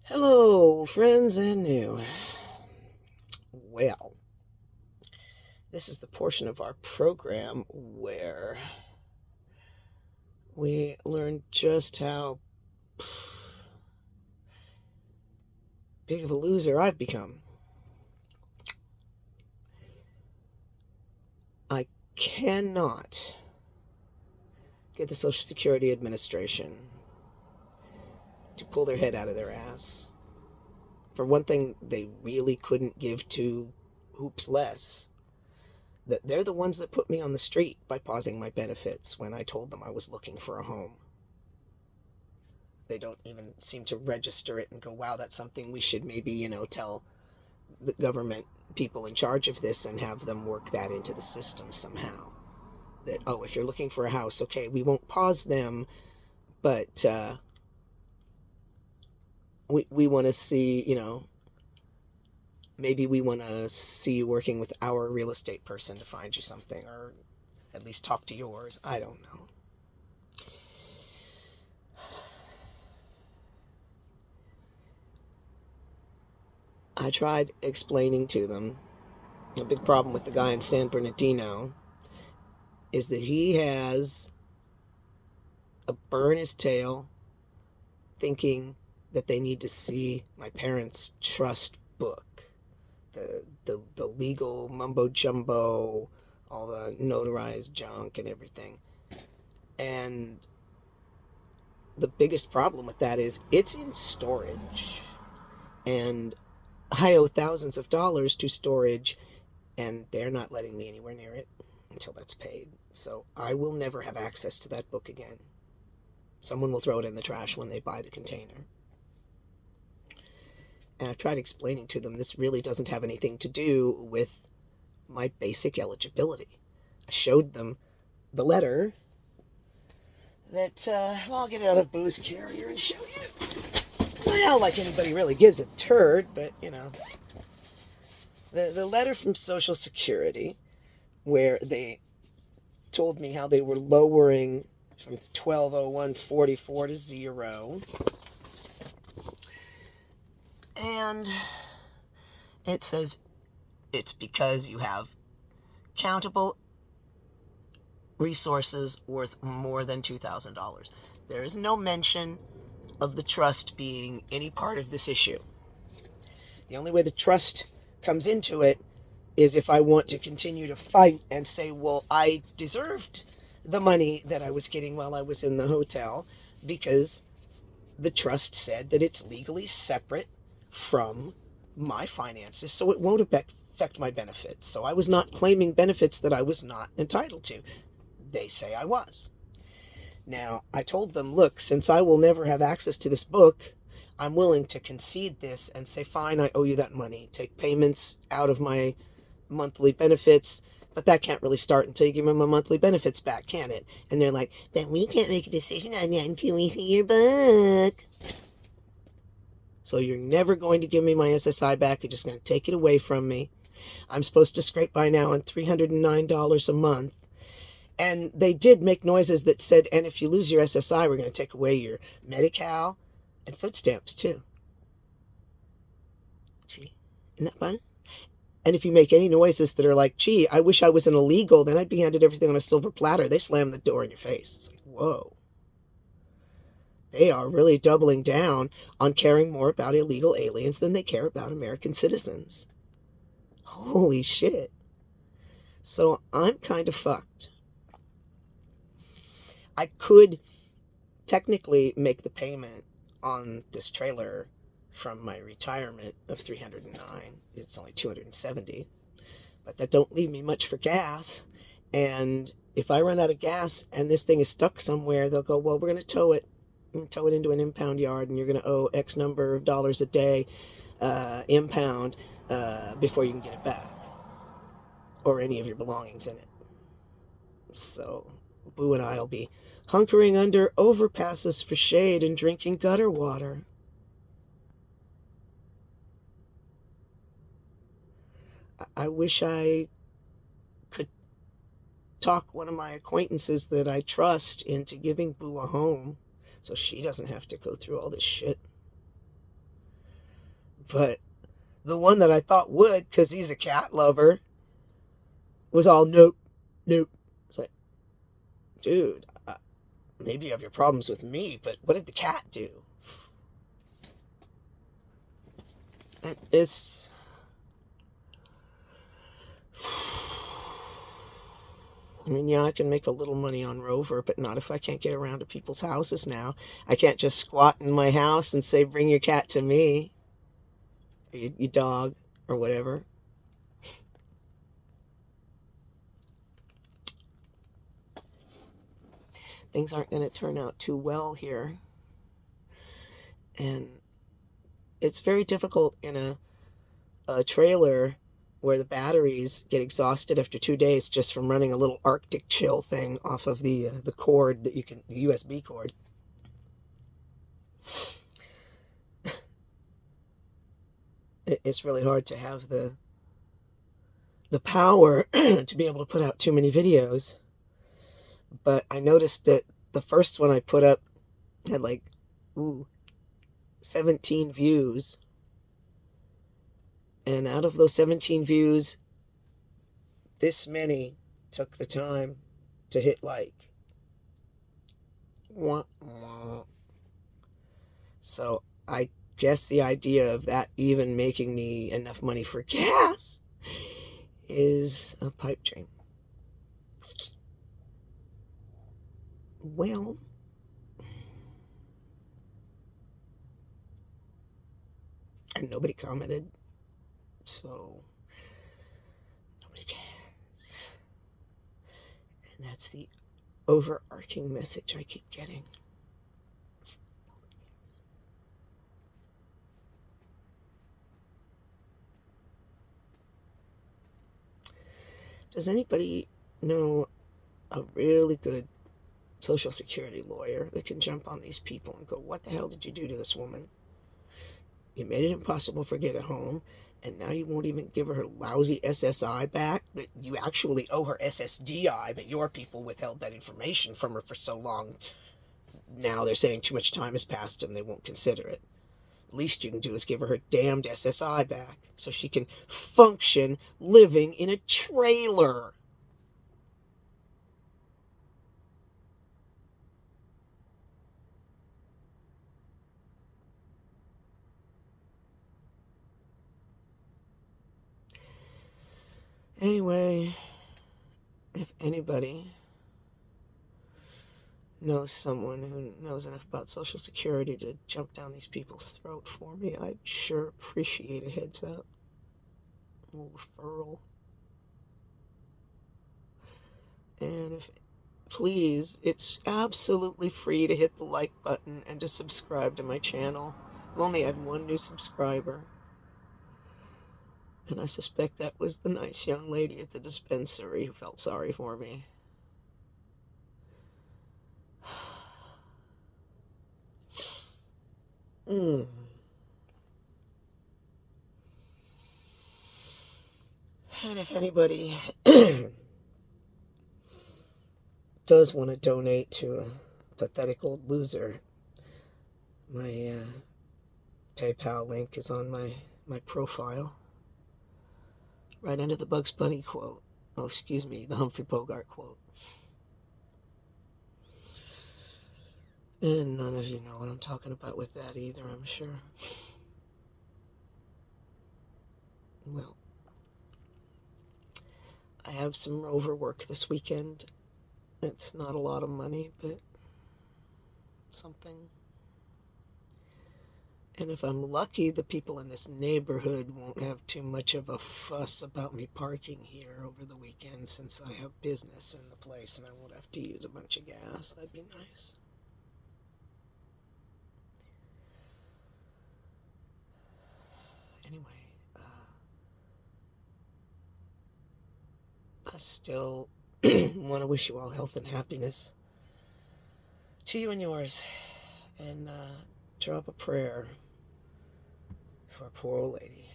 Hello, old friends and new. Well, this is the portion of our program where we learn just how big of a loser I've become. I cannot get the Social Security Administration to pull their head out of their ass. For one thing, they really couldn't give two hoops less. That they're the ones that put me on the street by pausing my benefits when I told them I was looking for a home. They don't even seem to register it and go, wow, that's something we should maybe, tell the government people in charge of this and have them work that into the system somehow. That, oh, if you're looking for a house, okay, we won't pause them, but we want to see, maybe we want to see you working with our real estate person to find you something, or at least talk to yours. I don't know. I tried explaining to them the big problem with the guy in San Bernardino is that he has a burr in his tail thinking that they need to see my parents' trust book. The legal mumbo jumbo, all the notarized junk and everything. And the biggest problem with that is it's in storage. And I owe thousands of dollars to storage, and they're not letting me anywhere near it until that's paid. So I will never have access to that book again. Someone will throw it in the trash when they buy the container. And I've tried explaining to them this really doesn't have anything to do with my basic eligibility. I showed them the letter that, I'll get it out of Boo's carrier and show you. Well, like anybody really gives a turd, but, the letter from Social Security where they told me how they were lowering from 1201.44 to 0. And it says it's because you have countable resources worth more than $2,000. There is no mention of the trust being any part of this issue. The only way the trust comes into it is if I want to continue to fight and say, well, I deserved the money that I was getting while I was in the hotel because the trust said that it's legally separate from my finances, so it won't affect my benefits. So I was not claiming benefits that I was not entitled to. They say I was. Now, I told them, look, since I will never have access to this book, I'm willing to concede this and say, fine, I owe you that money. Take payments out of my monthly benefits, but that can't really start until you give me my monthly benefits back, can it? And they're like, but we can't make a decision on that until we see your book. So you're never going to give me my SSI back. You're just going to take it away from me. I'm supposed to scrape by now on $309 a month. And they did make noises that said, and if you lose your SSI, we're going to take away your Medi-Cal and food stamps too. See, isn't that fun? And if you make any noises that are like, gee, I wish I was an illegal, then I'd be handed everything on a silver platter. They slam the door in your face. It's like, whoa. They are really doubling down on caring more about illegal aliens than they care about American citizens. Holy shit. So I'm kind of fucked. I could technically make the payment on this trailer from my retirement of $309. It's only $270, but that don't leave me much for gas. And if I run out of gas and this thing is stuck somewhere, they'll go, well, we're going to tow it into an impound yard, and you're going to owe X number of dollars a day impound before you can get it back, or any of your belongings in it. So Boo and I'll be hunkering under overpasses for shade and drinking gutter water. I wish I could talk one of my acquaintances that I trust into giving Boo a home so she doesn't have to go through all this shit. But the one that I thought would, because he's a cat lover, was all nope, nope. It's like, dude, maybe you have your problems with me, but what did the cat do? It's... I mean, yeah, I can make a little money on Rover, but not if I can't get around to people's houses now. I can't just squat in my house and say, bring your cat to me, you dog, or whatever. Things aren't going to turn out too well here. And it's very difficult in a trailer where the batteries get exhausted after 2 days just from running a little Arctic chill thing off of the cord that you can, the USB cord. It's really hard to have the power to be able to put out too many videos. But I noticed that the first one I put up had like 17 views. And out of those 17 views, this many took the time to hit like. So I guess the idea of that even making me enough money for gas is a pipe dream. Well, and nobody commented, so nobody cares. And that's the overarching message I keep getting. Does anybody know a really good Social Security lawyer that can jump on these people and go, what the hell did you do to this woman? You made it impossible for her to get a home, and now you won't even give her lousy SSI back that you actually owe her SSDI, but your people withheld that information from her for so long. Now they're saying too much time has passed and they won't consider it. Least you can do is give her damned SSI back so she can function living in a trailer. Anyway, if anybody knows someone who knows enough about Social Security to jump down these people's throat for me, I'd sure appreciate a heads up. A little referral. And if, please, it's absolutely free to hit the like button and to subscribe to my channel. I've only had one new subscriber. And I suspect that was the nice young lady at the dispensary who felt sorry for me. And if anybody does want to donate to a pathetic old loser, my PayPal link is on my profile. Right under the Bugs Bunny quote. Oh, excuse me, the Humphrey Bogart quote. And none of you know what I'm talking about with that either, I'm sure. Well, I have some Rover work this weekend. It's not a lot of money, but something. And if I'm lucky, the people in this neighborhood won't have too much of a fuss about me parking here over the weekend since I have business in the place and I won't have to use a bunch of gas. That'd be nice. Anyway, I still want to wish you all health and happiness to you and yours, and drop a prayer for a poor old lady.